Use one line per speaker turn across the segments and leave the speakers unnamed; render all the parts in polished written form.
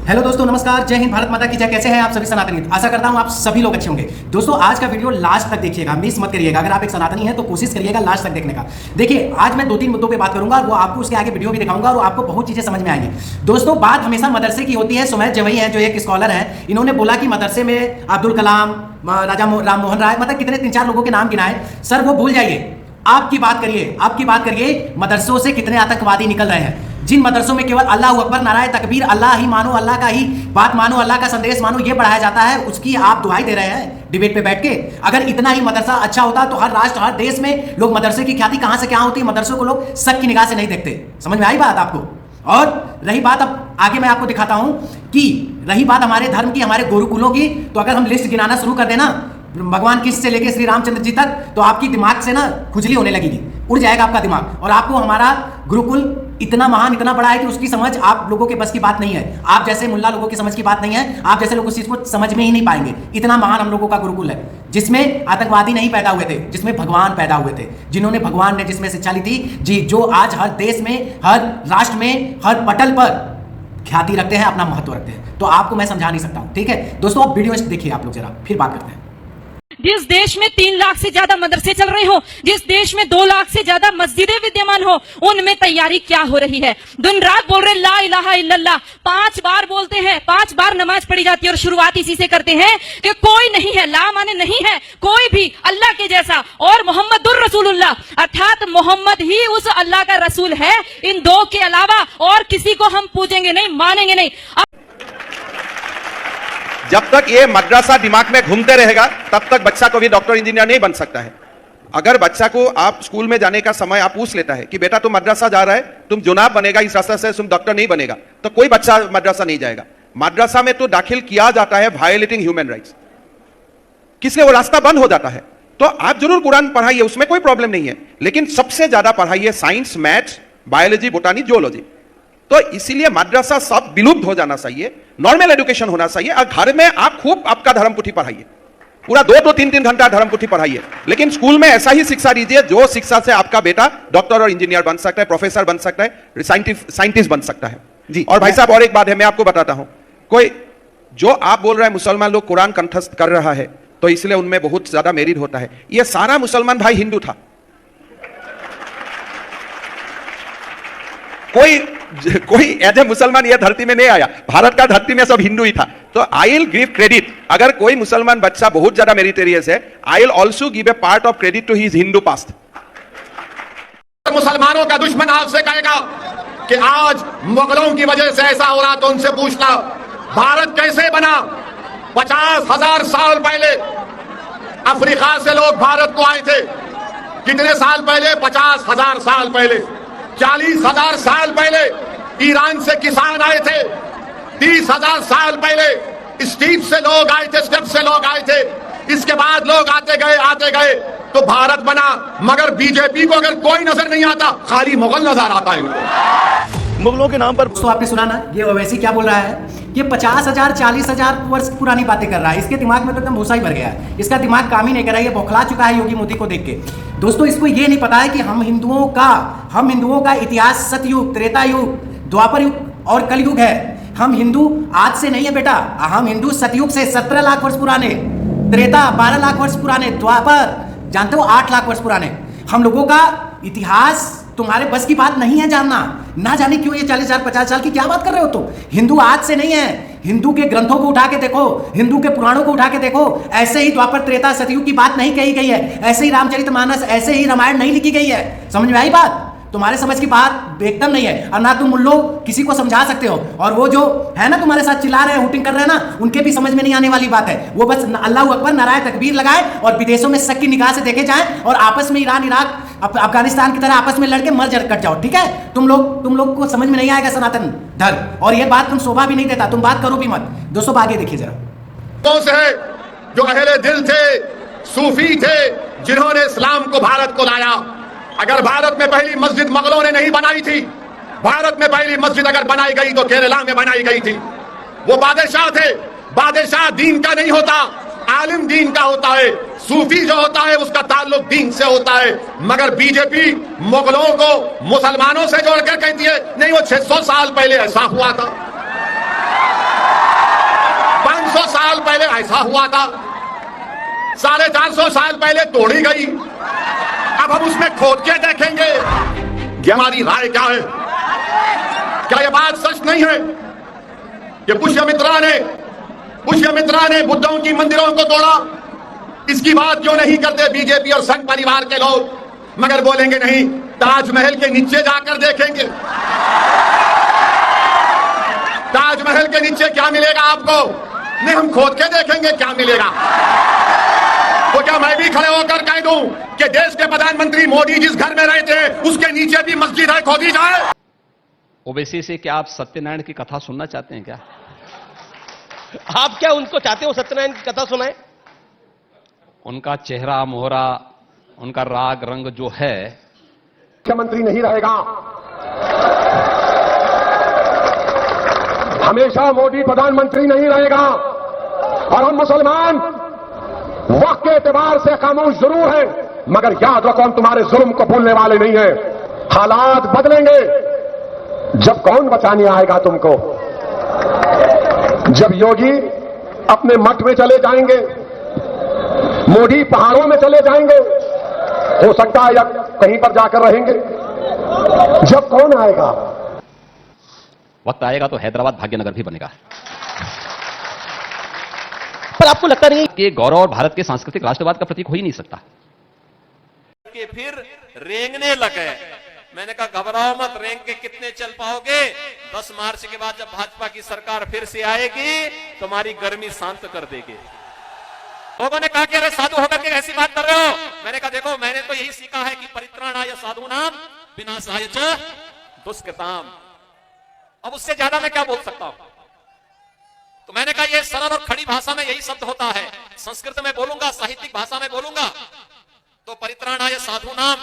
Hello दोस्तों, नमस्कार, जय हिंद, भारत माता की जय। कैसे हैं आप सभी सनातनी? आशा करता हूं आप सभी लोग अच्छे होंगे। दोस्तों, आज का वीडियो लास्ट तक देखिएगा, मिस मत करिएगा। अगर आप एक सनातनी हैं तो कोशिश करिएगा लास्ट तक देखने का। देखिए, आज मैं 2-3 मुद्दों पे बात करूंगा, वो आपको उसके आगे वीडियो भी दिखाऊंगा और आपको बहुत चीजें समझ में आएंगी। दोस्तों, बात हमेशा मदरसे की होती है। सुमैद जवई है जो एक स्कॉलर है, इन्होंने बोला कि मदरसे में अब्दुल कलाम, राजा राम मोहन राय, मतलब कितने 3-4 लोगों के नाम गिनाए। सर वो भूल जाइए, आपकी बात करिए मदरसों से कितने आतंकवादी निकल रहे हैं। जिन मदरसों में केवल अल्लाह अकबर, नाराए तकबीर, अल्लाह ही मानो, अल्लाह का ही बात मानो, अल्लाह का संदेश मानो, ये पढ़ाया जाता है, उसकी आप दुहाई दे रहे हैं डिबेट पे बैठ के। अगर इतना ही मदरसा अच्छा होता तो हर राष्ट्र, हर देश में लोग मदरसे की ख्याति कहां से क्या होती है, मदरसों को लोग शक की निगाह से नहीं देखते। समझ में आई बात आपको? और रही बात, अब आगे मैं आपको दिखाता हूं कि रही बात हमारे धर्म की, हमारे गुरुकुलों की, तो अगर हम लिस्ट गिनाना शुरू कर देना भगवान कृष्ण से लेकर श्री रामचंद्र जी तक, तो आपकी दिमाग से ना खुजली होने लगेगी, उड़ जाएगा आपका दिमाग। और आपको हमारा गुरुकुल इतना महान, इतना बड़ा है कि उसकी समझ आप लोगों के बस की बात नहीं है। आप जैसे मुल्ला लोगों की समझ की बात नहीं है। आप जैसे लोग उस चीज को समझ में ही नहीं पाएंगे। इतना महान हम लोगों का गुरुकुल है, जिसमें आतंकवादी नहीं पैदा हुए थे, जिसमें भगवान पैदा हुए थे, जिन्होंने भगवान ने जिसमें शिक्षा ली थी जी, जो आज हर देश में, हर राष्ट्र में, हर पटल पर ख्याति रखते हैं, अपना महत्व रखते हैं। तो आपको मैं समझा नहीं सकता हूं, ठीक है दोस्तों? आप वीडियो देखिए आप लोग जरा, फिर बात करते हैं।
जिस देश में 3 लाख से ज्यादा मदरसे चल रहे हो, जिस देश में 2 लाख से ज्यादा मस्जिदें विद्यमान हो, उनमें तैयारी क्या हो रही है? दिन रात बोल रहे ला इलाहा इल्लल्लाह, 5 बार बोलते हैं, 5 बार नमाज पढ़ी जाती है और शुरुआत इसी से करते हैं कि कोई नहीं है, ला माने नहीं है कोई भी अल्लाह के जैसा, और मोहम्मदुर रसूलुल्लाह, अर्थात मोहम्मद ही उस अल्लाह का रसूल है। इन 2 के अलावा और किसी को हम पूजेंगे नहीं, मानेंगे नहीं।
जब तक ये मद्रासा दिमाग में घूमते रहेगा तब तक बच्चा को भी डॉक्टर इंजीनियर नहीं बन सकता है। अगर बच्चा को आप स्कूल में जाने का समय आप पूछ लेता है कि बेटा तुम मद्रासा जा रहा है, तुम जुनाब बनेगा, इस रास्ते से तुम डॉक्टर नहीं बनेगा, तो कोई बच्चा मद्रासा नहीं जाएगा। मद्रासा में तो दाखिल किया जाता है वायलेटिंग ह्यूमन राइट्स, किसलिए वो रास्ता बंद हो जाता है। तो आप जरूर कुरान पढ़ाइए, उसमें कोई प्रॉब्लम नहीं है, लेकिन सबसे ज्यादा पढ़ाइए साइंस, मैथ्स, बायोलॉजी, बोटानी, जियोलॉजी। तो इसीलिए मद्रासा सब विलुप्त हो जाना चाहिए, नॉर्मल एजुकेशन होना चाहिए। और घर में आप खूब आपका धर्म पुथी पढ़ाइए, पूरा 2-2, 3-3 घंटा धर्म पुथी पढ़ाइए, लेकिन स्कूल में ऐसा ही शिक्षा दीजिए जो शिक्षा से आपका बेटा डॉक्टर और इंजीनियर बन सकता है, प्रोफेसर बन सकता है, साइंटिस्ट बन सकता है जी। और भाई साहब, और एक बात है, मैं आपको बताता हूं, कोई जो आप बोल रहे हैं मुसलमान लोग कुरान कंठस्थ कर रहा है तो इसलिए उनमें बहुत ज्यादा मेरिट होता है, यह सारा मुसलमान भाई हिंदू था। कोई एज ए मुसलमान यह धरती में नहीं आया, भारत का धरती में सब हिंदू ही था। तो आई विल गिव क्रेडिट, अगर कोई मुसलमान बच्चा बहुत ज्यादा मेरिटेरियस है, I will also give a part of credit to his Hindu past.
मुसलमानों का दुश्मन आपसे कहेगा कि आज मुगलों की वजह से ऐसा हो रहा, तो उनसे पूछना भारत कैसे बना। 50,000 साल पहले अफ्रीका से लोग भारत को आए थे। कितने साल पहले? 50,000 साल पहले। 40,000 साल पहले ईरान से किसान आए थे। 30,000 साल पहले स्टीप से लोग आए थे, स्टेप से लोग आए थे। इसके बाद लोग आते गए तो भारत बना। मगर बीजेपी को अगर कोई नजर नहीं आता, खाली मुगल नजर आता है इनको।
मुगलों के नाम पर। तो आपने सुना ना, ये ओवैसी क्या बोल रहा है? ये 50,000, 40,000 वर्ष पुरानी बातें कर रहा है। इसके दिमाग में तो एकदम भूसा ही भर गया है, इसका दिमाग काम ही नहीं कर रहा है, ये बौखला चुका है योगी मोदी को देख के। दोस्तों, इसको ये नहीं पता है कि हम हिंदुओं का इतिहास सतयुग, त्रेता युग, द्वापर युग और कलयुग है। हम हिंदू आज से नहीं है बेटा, हम हिंदू सतयुग से 17 लाख वर्ष पुराने, त्रेता 12 लाख वर्ष पुराने, द्वापर जानते हो 8 लाख वर्ष पुराने। हम लोगों का इतिहास तुम्हारे बस की बात नहीं है जानना। ना जाने क्यों ये 40,000, 50 साल की क्या बात कर रहे हो तुम? हिंदू आज से नहीं है। हिंदू के ग्रंथों को उठा के देखो, हिंदू के पुराणों को उठा के देखो, ऐसे ही द्वापर, त्रेता, सतयुग की बात नहीं कही गई है। ऐसे ही रामचरितमानस, ऐसे ही रामायण नहीं लिखी गई है। समझ में आई बात? तुम्हारे समझ की बात एकदम नहीं है, और ना तुम उन लोग किसी को समझा सकते हो। और वो जो है ना तुम्हारे साथ चिल्ला रहे हैं, हुटिंग कर रहे हैं ना, उनके भी समझ में नहीं आने वाली बात है। वो बस अल्लाह अकबर, नाराए तकबीर लगाए और विदेशों में शक की निगाह से देखे जाएं और आपस में ईरान, इराक, अफगानिस्तान की तरह आपस में लड़के मर कट जाओ, ठीक है? तुम लोग को समझ में नहीं आएगा सनातन धर्म, और ये बात तुम शोभा भी नहीं देता, तुम बात करो भी मत। दोस्तों, आगे देखिए जरा।
कौन से है जो अहले दिल थे, सूफी थे, जिन्होंने इस्लाम को भारत को लाया। अगर भारत में पहली मस्जिद मुगलों ने नहीं बनाई थी, भारत में पहली मस्जिद अगर बनाई गई तो केरला में बनाई गई थी। वो बादशाह थे। बादशाह दीन का नहीं होता, आलिम दीन का होता है। सूफी जो होता है उसका ताल्लुक दीन से होता है। मगर बीजेपी मुगलों को मुसलमानों से जोड़कर कहती है नहीं, वो 600 साल पहले ऐसा हुआ था। पहले ऐसा हुआ था, 450 साल पहले तोड़ी गई, अब हम उसमें खोद के देखेंगे कि हमारी राय क्या है। क्या यह बात सच नहीं है कि पुष्यमित्रा ने बुद्धों की मंदिरों को तोड़ा? इसकी बात क्यों नहीं करते बीजेपी और संघ परिवार के लोग, मगर बोलेंगे नहीं, ताजमहल के नीचे जाकर देखेंगे। ताजमहल के नीचे क्या मिलेगा आपको? नहीं, हम खोद के देखेंगे क्या मिलेगा। तो क्या मैं भी खड़े होकर कह दूं कि देश के प्रधानमंत्री मोदी जिस घर में रहते हैं उसके नीचे भी मस्जिद है, खोदी जाए?
ओवैसी से क्या आप सत्यनारायण की कथा सुनना चाहते हैं क्या?
आप क्या उनको चाहते हो सत्यनारायण की कथा सुनाए?
उनका चेहरा मोहरा, उनका राग रंग जो है,
मुख्यमंत्री नहीं रहेगा। हमेशा मोदी प्रधानमंत्री नहीं रहेगा। और हम मुसलमान वक्त के एतबार से खामोश जरूर हैं, मगर याद रखो हम तुम्हारे जुल्म को भूलने वाले नहीं हैं। हालात बदलेंगे जब कौन बचाने आएगा तुमको? जब योगी अपने मठ में चले जाएंगे, मोदी पहाड़ों में चले जाएंगे, हो सकता है या कहीं पर जाकर रहेंगे, जब कौन आएगा?
वक्त आएगा तो हैदराबाद भाग्यनगर भी बनेगा।
पर आपको लगता नहीं
कि गौरव और भारत के सांस्कृतिक राष्ट्रवाद का प्रतीक हो ही नहीं सकता।
कि फिर रेंगने लगे। मैंने कहा घबराओ मत, रेंग के कितने चल पाओगे? 10 मार्च के बाद जब भाजपा की सरकार फिर से आएगी तुम्हारी गर्मी शांत कर देगी। लोगों ने कहा कि अरे साधु होकर के ऐसी बात कर रहे हो। मैंने कहा देखो, मैंने तो यही सीखा है कि परित्राणाय साधूनां विनाशाय च दुष्कृताम। अब उससे ज्यादा मैं क्या बोल सकता हूं? तो मैंने कहा ये सरल और खड़ी भाषा में यही शब्द होता है। संस्कृत में बोलूंगा, साहित्यिक भाषा में बोलूंगा तो परित्राणाय साधूनां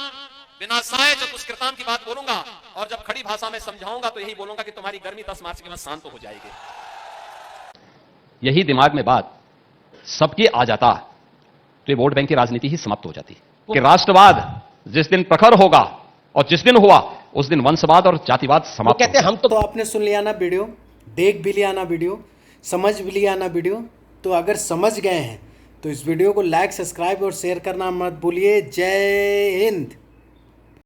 विनाशाय च दुष्कृताम की बात बोलूंगा, और जब खड़ी भाषा में समझाऊंगा तो यही बोलूंगा कि तुम्हारी गर्मी 10 मार्च के बाद शांत हो जाएगी।
यही दिमाग में बात सबके आ जाता तो ये वोट बैंक की राजनीति ही समाप्त हो जाती। कि राष्ट्रवाद जिस दिन प्रखर होगा और जिस दिन हुआ उस दिन वंशवाद और जातिवाद समाप्त
कहते हैं हम
तो आपने सुन लिया ना वीडियो, देख भी लिया ना वीडियो, समझ भी लिया ना वीडियो। तो अगर समझ गए हैं तो इस वीडियो को लाइक, सब्सक्राइब और शेयर करना मत भूलिए। जय हिंद।